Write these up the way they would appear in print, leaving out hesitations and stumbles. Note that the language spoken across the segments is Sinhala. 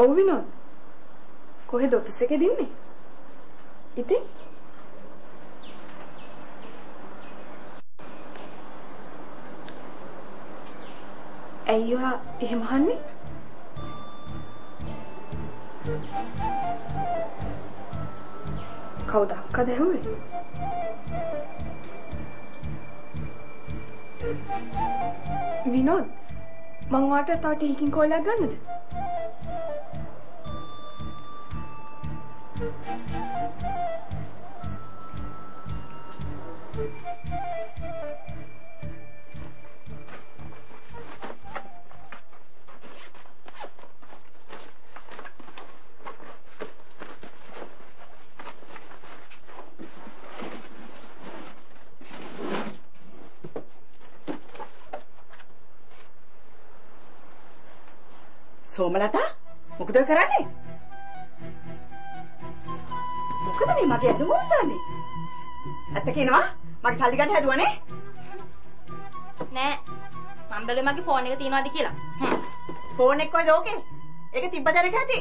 ඔව් විනෝද. කොහෙද ඔෆිස් එකේ දින්නේ? ඉතින් අයියෝ එහෙම අහන්නේ? කවුද අක්කද ඇහුවේ? විනෝද මං වාට තව ටීකින් කෝල් එකක් ගන්නද? සෝමලතා මොකද කරන්නේ? මොකද මේ මගේ ඇඳුම උස්සන්නේ? ඇත්ත කියනවා මගේ සල්ලි ගන්න හැදුවනේ? නෑ මම බැලුවේ මගේ ෆෝන් එක තියනවාද කියලා. ෆෝන් එක කොයිද ඕකේ? ඒක තිබ්බ දැනක ඇති.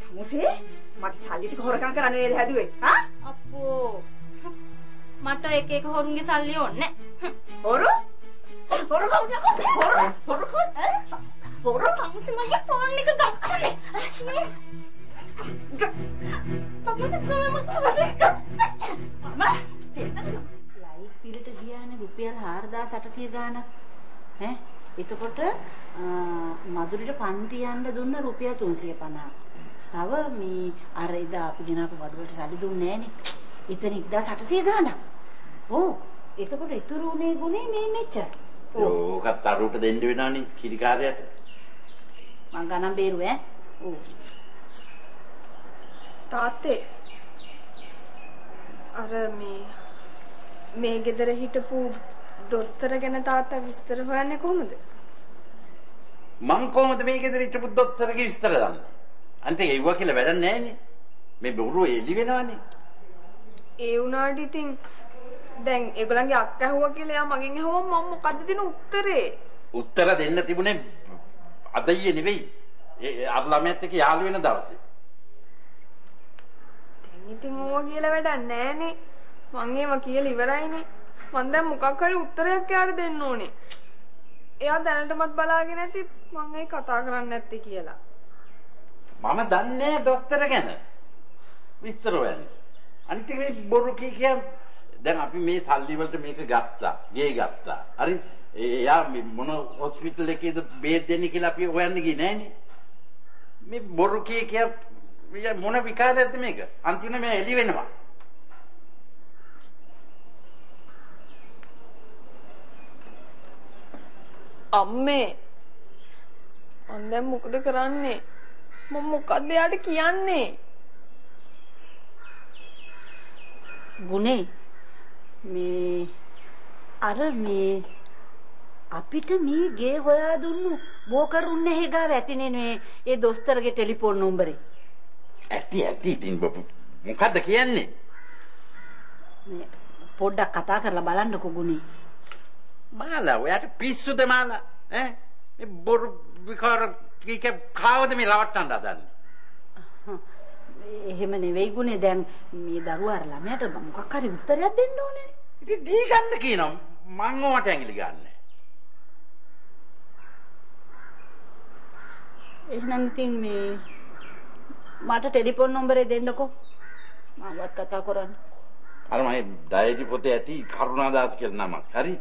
තමුසේ මගේ සල්ලි ටික හොරකම් කරන්න නේද හැදුවේ? හා? අප්පෝ මට එක එක හොරුන්ගේ සල්ලි ඕනේ නෑ. හොරු? හොරු කවුද? හොරු කවුද? හොරු තමුසේ මගේ ෆෝන් එක ගත්තනේ. ලයිට් බිලට ගියානේ රුපියල් 4800 ගාණක්. ඈ එතකොට මధుරිට පන්ති යන්න දුන්න රුපියල් 350. තව මේ අර ඉදා අපි ගෙනාපු බඩුවට සල්ලි දුන්නේ නෑනේ. එතන 1800 ගාණක්. ඔව් එතකොට ඉතුරු උනේ ගුනේ මේ මෙච්චර. ඕකත් අරුට දෙන්න වෙනවනේ කිරිකාරයට. මං ගණන් බේරුවේ ඈ. ඔව් තාත්තේ අර මේ ගෙදර හිටපු දොස්තර ගැන තාත්තා විස්තර හොයන්නේ කොහොමද? මං කොහොමද මේ ගෙදර හිටපු දොස්තරගේ විස්තර දන්නේ? අන්තිම ඒව කියලා වැඩක් නැහැනේ. මේ බොරුව එලි වෙනවනේ. ඒ වුණාට ඉතින් දැන් ඒගොල්ලන්ගේ අක්කා ඇහුවා කියලා එයා මගෙන් ඇහුවම මම මොකද්ද දෙන උත්තරේ? උත්තර දෙන්න තිබුණේ අද ඊයේ නෙවෙයි. ඒ අර ළමයාත් එක්ක යාළු වෙන දවසේ. ඉතින් ඕවා කියලා වැඩක් නෑනේ. මං ඒව කියලා ඉවරයිනේ. මං දැන් මොකක් හරි උත්තරයක් යාර දෙන්න ඕනේ. එයා දැනටමත් බලාගෙන ඇති මං ඒ කතා කරන්නේ නැත්තේ කියලා. මම දන්නේ දොස්තර ගැන. විස්තර හොයන්නේ. අනිත් එක මේ බොරු කිය දැන් අපි මේ සල්ලි වලට මේක ගත්තා. ගේ ගත්තා. හරි එයා මොන හොස්පිටල් එකේද බේත් දෙන්නේ කියලා අපි හොයන්න ගියේ නෑනේ. මේ බොරු කිය මොන විකාරයක්ද මේක? අන්තිමට මම එළි වෙනවා. අම්මේ මං දැන් මොකද කරන්නේ? මම මොකද්ද යාට කියන්නේ? ගුනේ මේ අර මේ අපිට මේ ගේ හොයා දුන්නු බෝකරුන්නේ හේගාව ඇතිනේ මේ ඒ දොස්තරගේ ටෙලිෆෝන් නම්බරේ. ඇති ඉතින් මොකද්ද කියන්නේ? මේ පොඩ්ඩක් කතා කරලා බලන්නකෝ ගුනේ. මාලා ඔයාට පිස්සුද මාලා? ඈ මේ බොරු විකාර කීක කාවද මේ රවට්ටන්න හදන්නේ? එහෙම නෙවෙයි ගුනේ දැන් මේ දරුවා අර ළමයාට මොකක් හරි උත්තරයක් දෙන්න ඕනේ. ඉතින් දී ගන්න කියනවා මං ඔයාට ඇඟිලි ගන්නෑ. එහෙනම් ඉතින් මේ මට ටෙලිෆෝන් නම්බරේ දෙන්නකෝ. මමවත් කතා කරන්න. අර මගේ ඩයරි පොතේ ඇති කරුණාදාස කියලා නමක්. හරි?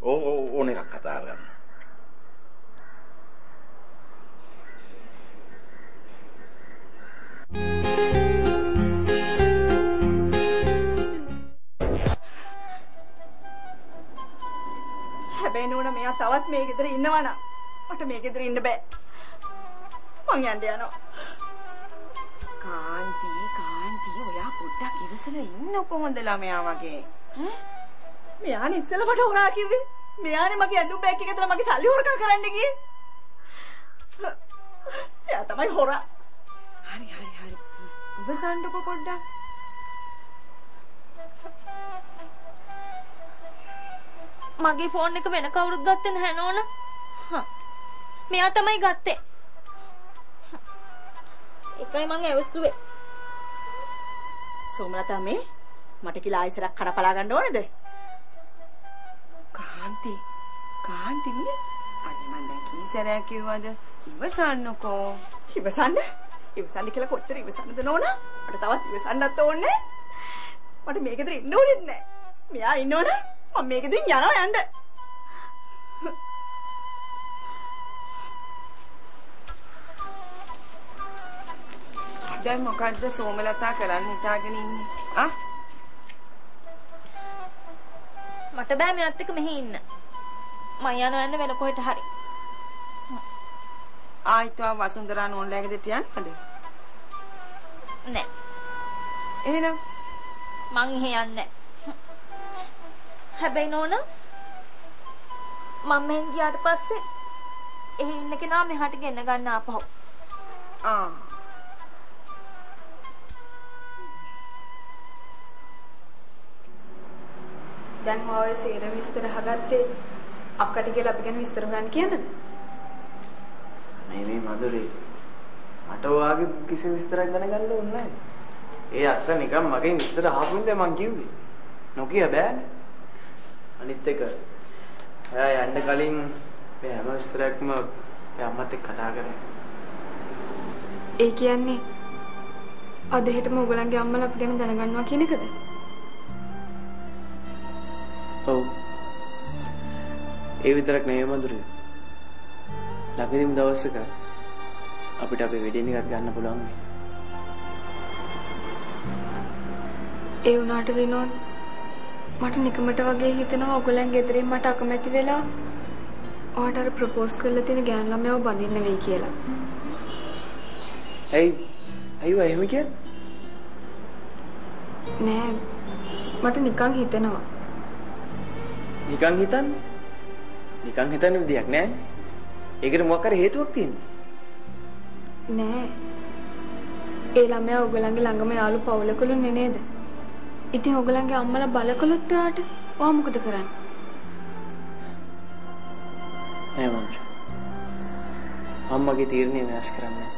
ඕන එකක් කතා කරන්න. හැබැයි නෝනා මෙයා තවත් මේ ගෙදර ඉන්නවනම් මට මේ ගෙදර ඉන්න බෑ. මං යන්න යනවා. කාන්ති ඔයා පොඩ්ඩක් ඉවසලා ඉන්නකො හොඳ ළමයා වගේ. මෙයානේ ඉස්සෙල්ලා මට හොරා කිව්වේ. මෙයානේ මගේ ඇඳුම් බෑග් එක ඇතුළේ මගේ සල්ලි හොරකම් කරන්න ගියේ. එයා තමයි හොරා. හරි. ඉවසන්නකො පොඩ්ඩක්. මගේ ෆෝන් එක වෙන කවුරුත් ගත්තේ නැහැ නෝන. මෙයා තමයි ගත්තේ. ඒකයි මං ඇවසුවේ. සෝමලතා මේ මට කියලා ආයිසරක් කඩපලා ගන්න ඕනේද? කාන්ති මේ අනේ මං දැන් කීසරයක් කිව්වද? ඉවසන්නකෝ. ඉවසන්න කියලා කොච්චර ඉවසන්නද නෝනා? මට තවත් ඉවසන්නත් ඕනේ. මට මේක ගෙදර ඉන්න ඕනෙත් නැහැ. මෙයා ඉන්නවනේ මම මේක ගෙදරින් යනවා යන්න. දැන් මොකද්ද සෝමලතා කරන්න හිතාගෙන ඉන්නේ? මට බෑ මෙයාත් එක්ක මෙහි ඉන්න. මං යන්න වෙන කොහෙට හරි. ආයිතෝ වසුන්දරා නෝන්ලා ගෙදරට යන්නද? නෑ. එහෙනම් මං එහෙ යන්නේ නෑ. හැබැයි නෝනා මම මෙන් ගියාට පස්සේ එහෙ ඉන්න කෙනා මෙහාට ගෙන්න ගන්න ආපහු. දැන් ඔය සේර විස්තර අහගත්තේ අක්කට කියලා අපි ගැන විස්තර හොයන්න කියනද? මේ මధుරේ මට ඔයාගේ කිසි විස්තරයක් දැනගන්න ඕනේ නැහැ. ඒ අක්කා නිකන් මගෙන් විස්තර අහපුින්ද මං කිව්වේ. නොකිය බෑනේ. අනිත් එක එයා යන්න කලින් මේ හැම විස්තරයක්ම එයා අම්මත් එක්ක කතා කරා. ඒ කියන්නේ අද හෙටම ඔයගලන්ගේ අම්මලා අපි ගැන දැනගන්නවා කියන එකද? ඔව්. ඒ විතරක් නෙවෙයි මధుරේ. ළඟදීම දවසක අපිට අපේ වෙඩින් එකක් ගන්න පුළුවන් වෙයි. ඒ වුණාට විනෝද මට නිකමට වගේ හිතෙනවා ඔයගලන් ගෙදරින් මට අකමැති වෙලා ඔයාට අර ප්‍රොපෝස් කරලා තියෙන ගෑනු ළමයාව බඳින්න වෙයි කියලා. ඇයි එහෙම කියන්නේ? නෑ මට නිකන් හිතෙනවා. නිකන් හිතන්න විදියක් නෑ. ඒකට මොකක් හරි හේතුවක් තියෙන්නේ. නෑ. ඒ ළමයා ඔයගලන්ගේ ළඟම යාළු පවුලකලුනේ නේද? ඉතින් ඔයගලන්ගේ අම්මලා බලකලොත් ඔයාට ඔයා මොකද කරන්නේ? නෑ මන්ත්‍රී. අම්මගේ තීරණය වෙනස් කරන්නේ.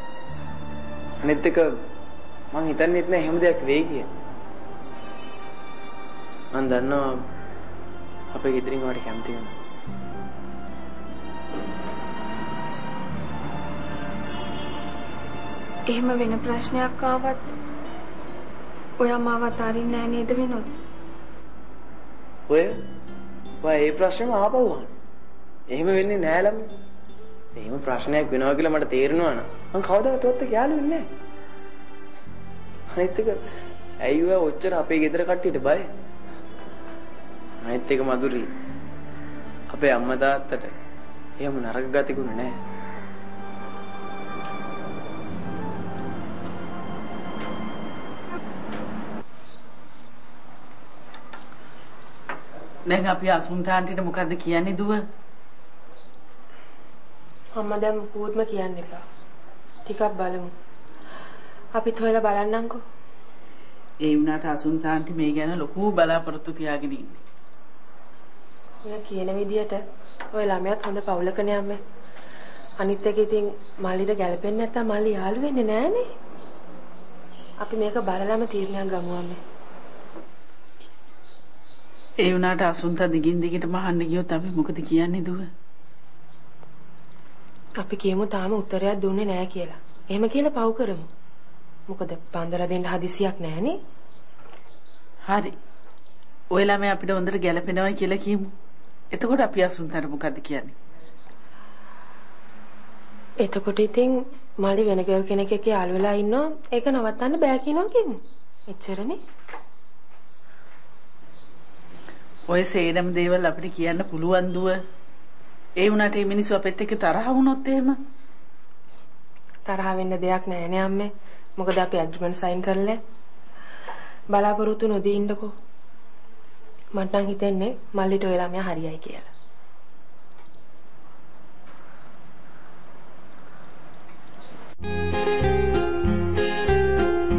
අනිත් එක මං හිතන්නේත් නෑ එහෙම දෙයක් වෙයි කියලා. මං දන්නවා අපේ ගෙදරින් වට කැමති වෙනවා. එහෙම වෙන ප්‍රශ්නයක් ආවත් ඔයා මාව අතාරින්නේ නැහැ නේද විනෝද? ඔය ඒ ප්‍රශ්නේම ආපහු අහන්න. එහෙම වෙන්නේ නෑ ළමයි. එහෙම ප්‍රශ්නයක් වෙනවා කියලා මට තේරෙනවා නම් මං කවදාවත් ඔයත් එක්ක යාළු වෙන්නේ නෑ. අනිත් එක ඇයි ඔය ඔච්චර අපේ ගෙදර කට්ටියට බය? අනිත් එක මధుරි අපේ අම්මා තාත්තට එහෙම නරක ගතිගුණ නෑ. දැන් අපි අසුන්තාන්ටිට මොකද්ද කියන්නේ දුව? අම්මා දැන් පුවත්ම කියන්න එපා. ටිකක් බලමු. අපිත් හොයලා බලන්නම්කෝ. ඒ වුණාට අසුන්තාන්ටි මේ ගැන ලොකු බලාපොරොත්තු තියාගෙන ඉන්නේ. ඔය කියන විදියට ඔය ළමයාත් හොඳ පවුලකනේ අම්මේ. අනිත් එක ඉතින් මල්ලිට ගැලපෙන්නේ නැත්තම් මල්ලි යාළු වෙන්නේ නෑනේ. අපි මේක බලලාම තීරණයක් ගමු අම්මේ. ඒ වුණාට අසුන්තා දිගින් දිගටම අහන්න ගියොත් අපි මොකද කියන්නේ දුව? අපි කියමු තාම උත්තරයක් දුන්නේ නෑ කියලා. එහෙම කියලා පව් කරමු. මොකද බන්දලා දෙන්න හදිසියක් නෑනේ. හරි. ඔය ළමයා අපිට හොඳට ගැලපෙනවා කියලා කියමු. එතකොට අපි අසුන්තාට මොකද්ද කියන්නේ? එතකොට ඉතින් මල්ලි වෙන ගල් කෙනෙක් එක්ක යාළු වෙලා ඉන්නවා. ඒක නවත්තන්න බෑ කියනවා කියමු. එච්චරනේ. ඔය සේරම දේවල් අපිට කියන්න පුළුවන් දුව. ඒ වුණාට මේ මිනිස්සු අපෙත් එක්ක තරහ වුණොත් එහෙම තරහ වෙන්න දෙයක් නැහැ නේ අම්මේ. මොකද අපි ඇග්‍රීමන්ට් සයින් කරලා බලාපොරොත්තු නොදී ඉන්නකෝ. මට නම් හිතෙන්නේ මල්ලිට ඔය ළමයා හරියයි කියලා.